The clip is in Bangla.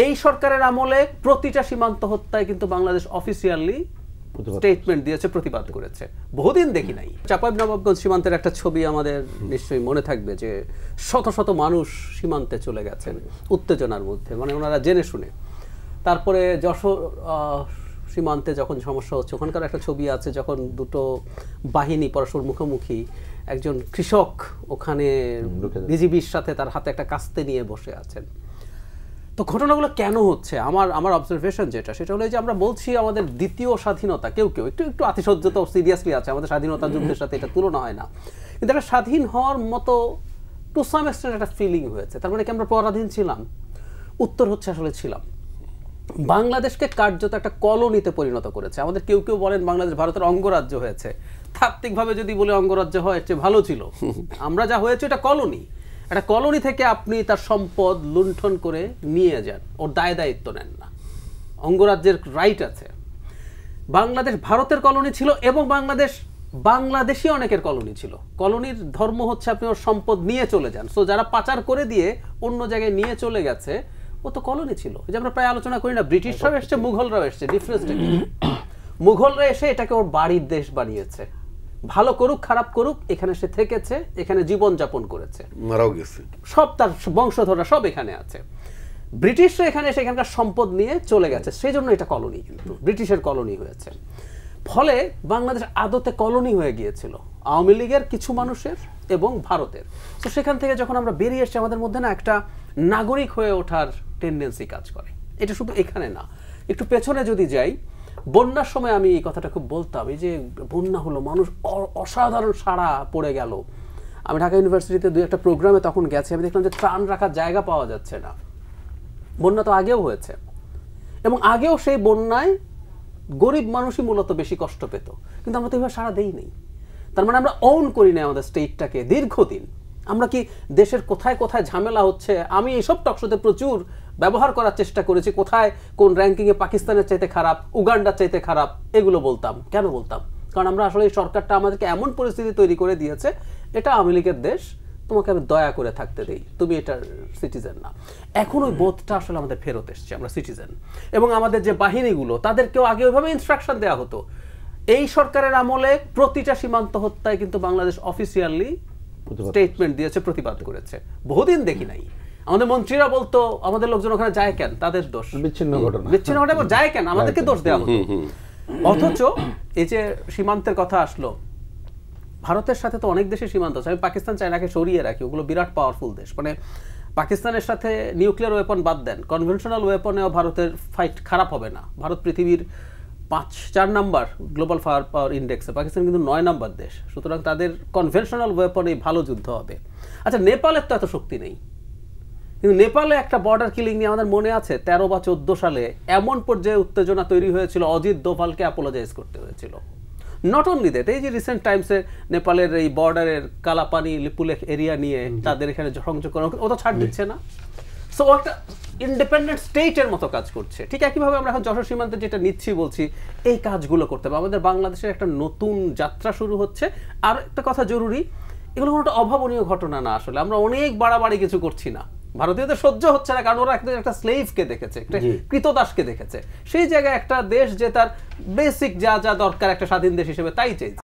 এই সরকারের আমলে প্রতিটা সীমান্ত হত্যায় কিন্তু বাংলাদেশ অফিসিয়ালি স্টেটমেন্ট দিয়েছে, প্রতিবাদ করেছে। বহুদিন দেখি নাই। চাঁপাইনবাবগঞ্জ সীমান্তের একটা ছবি আমাদের নিশ্চয়ই মনে থাকবে, যে শত শত মানুষ সীমান্তে চলে গেছেন উত্তেজনার মধ্যে, মানে ওনারা জেনে শুনে। তারপরে যশোর সীমান্তে যখন সমস্যা হচ্ছে, ওখানকার একটা ছবি আছে যখন দুটো বাহিনী পরস্পর মুখোমুখি, একজন কৃষক ওখানে বিজিবির সাথে তার হাতে একটা কাস্তে নিয়ে বসে আছেন। তো ঘটনাগুলো কেন হচ্ছে, আমার অবজারভেশন যেটা, সেটা হলো যে আমরা বলছি আমাদের দ্বিতীয় স্বাধীনতা, কেউ কেউ একটু আতিশয্য তো সিরিয়াসলি আছে, আমাদের স্বাধীনতা যুদ্ধের সাথে এটা তুলনা হয় না, কিন্তু একটা স্বাধীন হওয়ার মতো টু সাম এক্সটেন্ট একটা ফিলিং হয়েছে। তার মানে কি আমরা পরাধীন ছিলাম? উত্তর হচ্ছে আসলে ছিলাম। বাংলাদেশকে কার্যত একটা কলোনিতে পরিণত করেছে আমাদের। কেউ কেউ বলেন বাংলাদেশ ভারতের অঙ্গরাজ্য হয়েছে। তাত্ত্বিকভাবে যদি বলে অঙ্গরাজ্য হয় এর চেয়ে ভালো ছিল। আমরা যা হয়েছে এটা কলোনি। একটা কলোনি থেকে আপনি তার সম্পদ লুণ্ঠন করে নিয়ে যান, ওর দায় দায়িত্ব নেন না। অঙ্গরাজ্যের রাইট আছে। বাংলাদেশ ভারতের কলোনি ছিল এবং বাংলাদেশি অনেকের কলোনি ছিল। কলোনির ধর্ম হচ্ছে আপনি ওর সম্পদ নিয়ে চলে যান। সো যারা পাচার করে দিয়ে অন্য জায়গায় নিয়ে চলে গেছে, ও তো কলোনি ছিল। যে আমরা প্রায় আলোচনা করি না, ব্রিটিশরাও এসছে, মুঘলরাও এসছে। ডিফারেন্সটা কি? মুঘলরা এসে এটাকে ওর বাড়ির দেশ বানিয়েছে। ভালো করুক খারাপ করুক, এখানে সে থেকেছে, এখানে জীবন যাপন করেছে, মারাও গেছে, সব তার বংশধররা সব এখানে আছে। ব্রিটিশরা এখানে এসে এখানকার সম্পদ নিয়ে চলে গেছে, সেই জন্য এটা কলোনি, কিন্তু ব্রিটিশের কলোনি হয়েছে। ফলে বাংলাদেশ আদতে কলোনি হয়ে গিয়েছিল আওয়ামী লীগের কিছু মানুষের এবং ভারতের। তো সেখান থেকে যখন আমরা বেরিয়ে এসেছি, আমাদের মধ্যে না একটা নাগরিক হয়ে ওঠার টেন্ডেন্সি কাজ করে। এটা শুধু এখানে না, একটু পেছনে যদি যাই, বন্যার সময় আমি এই কথাটা খুব বলতাম, এই যে বন্যা হলো, মানুষ অসাধারণ সাড়া পড়ে গেল। আমি ঢাকা ইউনিভার্সিটিতে দুই একটা প্রোগ্রামে তখন গেছি, আমি দেখলাম যে ত্রাণ রাখার জায়গা পাওয়া যাচ্ছে না। বন্যা তো আগেও হয়েছে, এবং আগেও সেই বন্যায় গরিব মানুষই মূলত বেশি কষ্ট পেত, কিন্তু আমরা তো এইভাবে সাড়া দেই নেই। তার মানে আমরা ওন করি না আমাদের স্টেটটাকে দীর্ঘদিন। আমরা কি দেশের কোথায় কোথায় ঝামেলা হচ্ছে, আমি এইসব টকশোতে প্রচুর ব্যবহার করার চেষ্টা করেছি, কোথায় কোন র্যাঙ্কিংয়ে পাকিস্তানের চাইতে খারাপ, উগান্ডার চাইতে খারাপ, এগুলো বলতাম। কেন বলতাম? কারণ আমরা আসলে এই সরকারটা আমাদেরকে এমন পরিস্থিতি তৈরি করে দিয়েছে, এটা আওয়ামী লীগের দেশ, তোমাকে আমি দয়া করে থাকতে দেই, তুমি এটার সিটিজেন না। এখন ওই বোধটা আসলে আমাদের ফেরত এসছে, আমরা সিটিজেন। এবং আমাদের যে বাহিনীগুলো, তাদেরকেও আগে ওইভাবে ইনস্ট্রাকশন দেওয়া হতো। এই সরকারের আমলে প্রতিটা সীমান্ত হত্যায় কিন্তু বাংলাদেশ অফিসিয়ালি স্টেটমেন্ট দিয়েছে, প্রতিবাদ করেছে। বহুদিন দেখি নাই। আমাদের মন্ত্রীরা বলতো আমাদের লোকজন ওখানে যায় কেন, তাদের দোষ, বিচ্ছিন্ন ঘটনা যায় কেন, আমাদেরকে দোষ দেওয়া হতো। অথচ এই যে সীমান্তের কথা আসলো, ভারতের সাথে তো অনেক দেশের সীমান্ত আছে। আমি পাকিস্তান চায়নাকে সরিয়ে রাখি, ওগুলো বিরাট পাওয়ারফুল দেশ। মানে পাকিস্তানের সাথে নিউক্লিয়ার ওয়েপন বাদ দেন, কনভেনশনাল ওয়েপনেও ভারতের ফাইট খারাপ হবে না। ভারত পৃথিবীর 4 নাম্বার গ্লোবাল ফায়ার পাওয়ার ইন্ডেক্সে, পাকিস্তান কিন্তু 9 নাম্বার দেশ। সুতরাং তাদের কনভেনশনাল ওয়েপনেই ভালো যুদ্ধ হবে। আচ্ছা, নেপালের তো এত শক্তি নেই, কিন্তু নেপালে একটা বর্ডার কিলিং নিয়ে আমাদের মনে আছে 13 বা 14 সালে এমন পর্যায়ে উত্তেজনা তৈরি হয়েছিল, অজিত দোভালকে অ্যাপোলোজাইজ করতে হয়েছিল। নট অনলি দ্যাট, এই যে রিসেন্ট টাইমসে নেপালের এই বর্ডারের কালাপানি লিপুলেখ এরিয়া নিয়ে তাদের এখানে সংযোগ করা, ও তো ছাড় দিচ্ছে না। সো একটা ইন্ডিপেন্ডেন্ট স্টেটের মতো কাজ করছে। ঠিক একইভাবে আমরা এখন যশোর সীমান্তে যেটা নিচ্ছি বলছি, এই কাজগুলো করতে হবে। আমাদের বাংলাদেশের একটা নতুন যাত্রা শুরু হচ্ছে। আর একটা কথা জরুরি, এগুলো কোনো একটা অভাবনীয় ঘটনা না। আসলে আমরা অনেক বাড়াবাড়ি কিছু করছি না। ভারতীয়দের সহ্য হচ্ছে না, কারণ ওরা একটা স্লেভকে দেখেছে, একটা কৃতদাসকে দেখেছে। সেই জায়গায় একটা দেশ যে তার বেসিক যা যা দরকার একটা স্বাধীন দেশ হিসেবে তাই চাইছে।